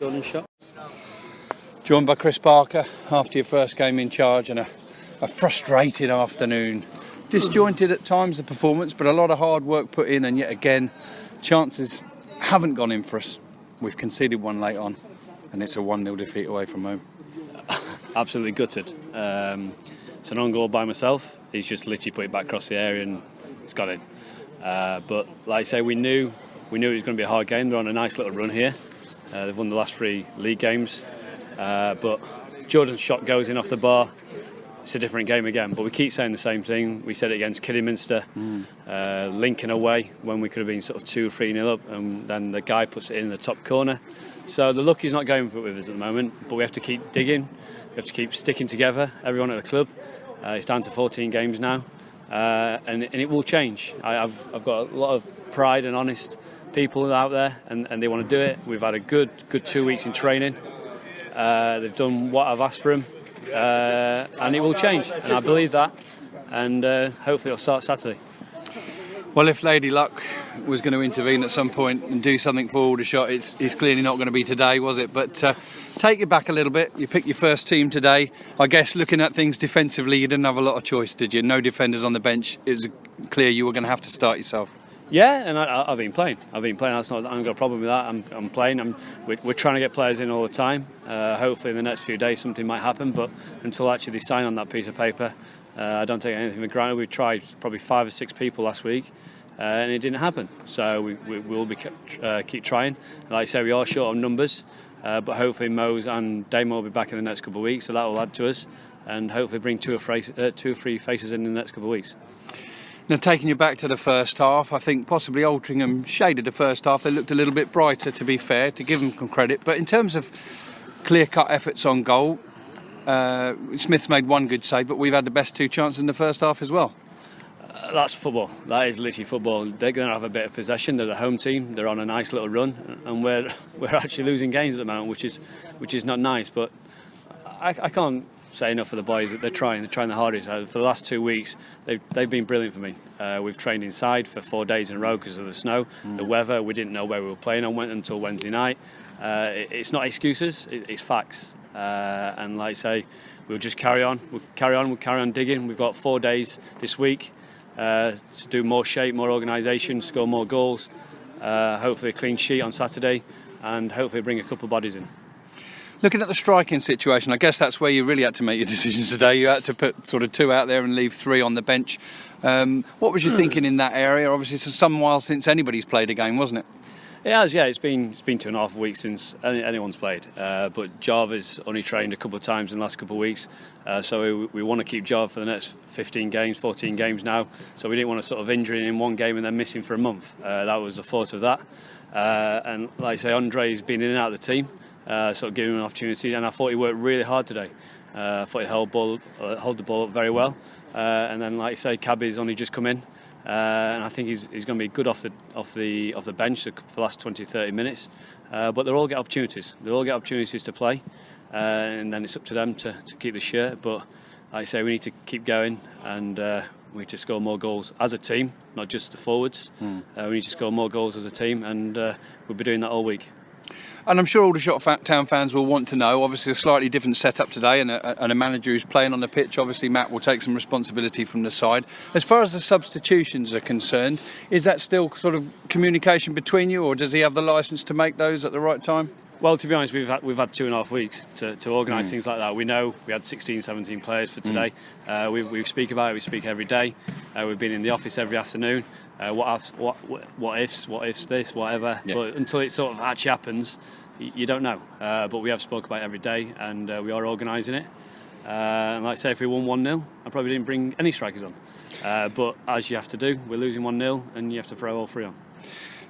Aldershot. Joined by Chris Barker after your first game in charge and a frustrating afternoon. Disjointed at times, the performance, but a lot of hard work put in, and yet again chances haven't gone in for us. We've conceded one late on and it's a 1-0 defeat away from home. Absolutely gutted. It's an own goal by myself. He's just literally put it back across the area and it's got in. But like I say, we knew it was going to be a hard game. They're on a nice little run here. They've won the last 3 league games. But Jordan's shot goes in off the bar. It's a different game again. But we keep saying the same thing. We said it against Kidderminster, Lincoln away, when we could have been sort of 2-3-0 up, and then the guy puts it in the top corner. So the luck is not going with us at the moment, but we have to keep digging. We have to keep sticking together, everyone at the club. It's down to 14 games now, and it will change. I've got a lot of pride and honest people out there, and they want to do it. We've had a good 2 weeks in training. They've done what I've asked for them, and it will change, and I believe that, and hopefully it'll start Saturday. Well, if Lady Luck was going to intervene at some point and do something for Aldershot, it's clearly not going to be today, was it? But take it back a little bit. You picked your first team today. I guess looking at things defensively, you didn't have a lot of choice, did you? No defenders on the bench. It was clear you were going to have to start yourself. Yeah, and I've been playing. That's not. I haven't got a problem with that. I'm playing. We're trying to get players in all the time. Hopefully, in the next few days, something might happen. But until actually they sign on that piece of paper, I don't take anything for granted. We tried probably 5 or 6 people last week, and it didn't happen. So we will keep trying. Like I say, we are short on numbers, but hopefully Mose and Damon will be back in the next couple of weeks, so that will add to us, and hopefully bring 2 or 3 faces in the next couple of weeks. Now, taking you back to the first half, I think possibly Altrincham shaded the first half. They looked a little bit brighter, to be fair, to give them some credit. But in terms of clear-cut efforts on goal, Smith's made 1 good save, but we've had the best 2 chances in the first half as well. That's football. That is literally football. They're going to have a bit of possession. They're the home team. They're on a nice little run, and we're actually losing games at the moment, which is not nice. But I can't say enough for the boys that they're trying the hardest. For the last 2 weeks, they've been brilliant for me. We've trained inside for 4 days in a row because of the snow, the weather. We didn't know where we were playing on until Wednesday night. It's not excuses, it's facts. And like I say, we'll just carry on. We'll carry on digging. We've got 4 days this week to do more shape, more organisation, score more goals. Hopefully a clean sheet on Saturday, and hopefully bring a couple of bodies in. Looking at the striking situation, I guess that's where you really had to make your decisions today. You had to put sort of 2 out there and leave 3 on the bench. What was you thinking in that area? Obviously, it's some while since anybody's played a game, wasn't it? It has, yeah. It's been 2.5 weeks since anyone's played. But Jarva's only trained a couple of times in the last couple of weeks. So we want to keep Jarva for the next 15 games, 14 games now. So we didn't want to sort of injure him in 1 game and then miss him for a month. That was the thought of that. And like I say, Andre's been in and out of the team. Sort of giving him an opportunity, and I thought he worked really hard today. I thought he held the ball up very well, and then, like I say, Cabby's only just come in, and I think he's going to be good off the bench for the last 20-30 minutes. But they all get opportunities. They all get opportunities to play, and then it's up to them to keep the shirt. But like I say, we need to keep going, and we need to score more goals as a team, not just the forwards. We need to score more goals as a team, and we'll be doing that all week. And I'm sure Aldershot Town fans will want to know, obviously a slightly different setup today, and a manager who's playing on the pitch. Obviously Matt will take some responsibility from the side. As far as the substitutions are concerned, is that still sort of communication between you, or does he have the licence to make those at the right time? Well, to be honest, we've had 2.5 weeks to organise things like that. We know we had 16, 17 players for today. We speak about it. We speak every day. We've been in the office every afternoon. What ifs this, whatever. Yeah. But until it sort of actually happens, you don't know. But we have spoke about it every day, and we are organising it. And like I say, if we won 1-0, I probably didn't bring any strikers on. But as you have to do, we're losing 1-0, and you have to throw all 3 on.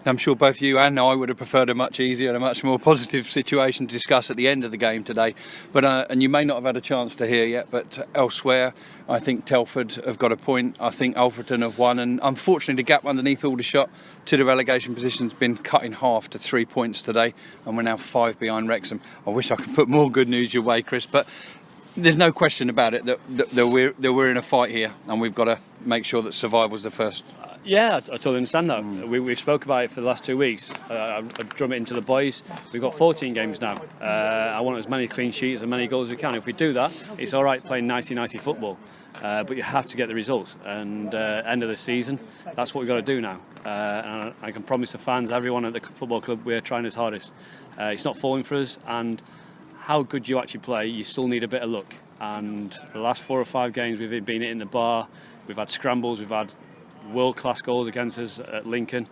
I'm sure both you and I would have preferred a much easier and a much more positive situation to discuss at the end of the game today. But and you may not have had a chance to hear yet, but elsewhere, I think Telford have got a point. I think Alfreton have won, and unfortunately the gap underneath Aldershot to the relegation position has been cut in half to 3 points today, and we're now 5 behind Wrexham. I wish I could put more good news your way, Chris, but there's no question about it that we're in a fight here, and we've got to make sure that survival's the first Yeah, I totally understand that. We've spoke about it for the last 2 weeks. I drum it into the boys. We've got 14 games now. I want as many clean sheets, as many goals as we can. If we do that, it's all right playing nicey football. But you have to get the results. And end of the season, that's what we've got to do now. And I can promise the fans, everyone at the football club, we're trying as hardest. It's not falling for us. And how good you actually play, you still need a bit of luck. And the last 4 or 5 games, we've been hitting the bar. We've had scrambles. We've had world-class goals against us at Lincoln,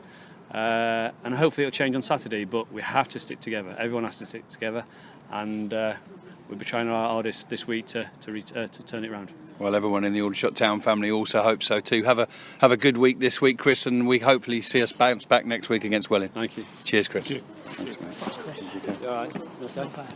and hopefully it'll change on Saturday, but we have to stick together. Everyone has to stick together, and we'll be trying our hardest this week to turn it around. Well, everyone in the Aldershot Town family also hopes so too. Have a good week this week, Chris, and we hopefully see us bounce back next week against Welling. Thank you. Cheers, Chris. Thank you. Thanks, mate. All right. Okay.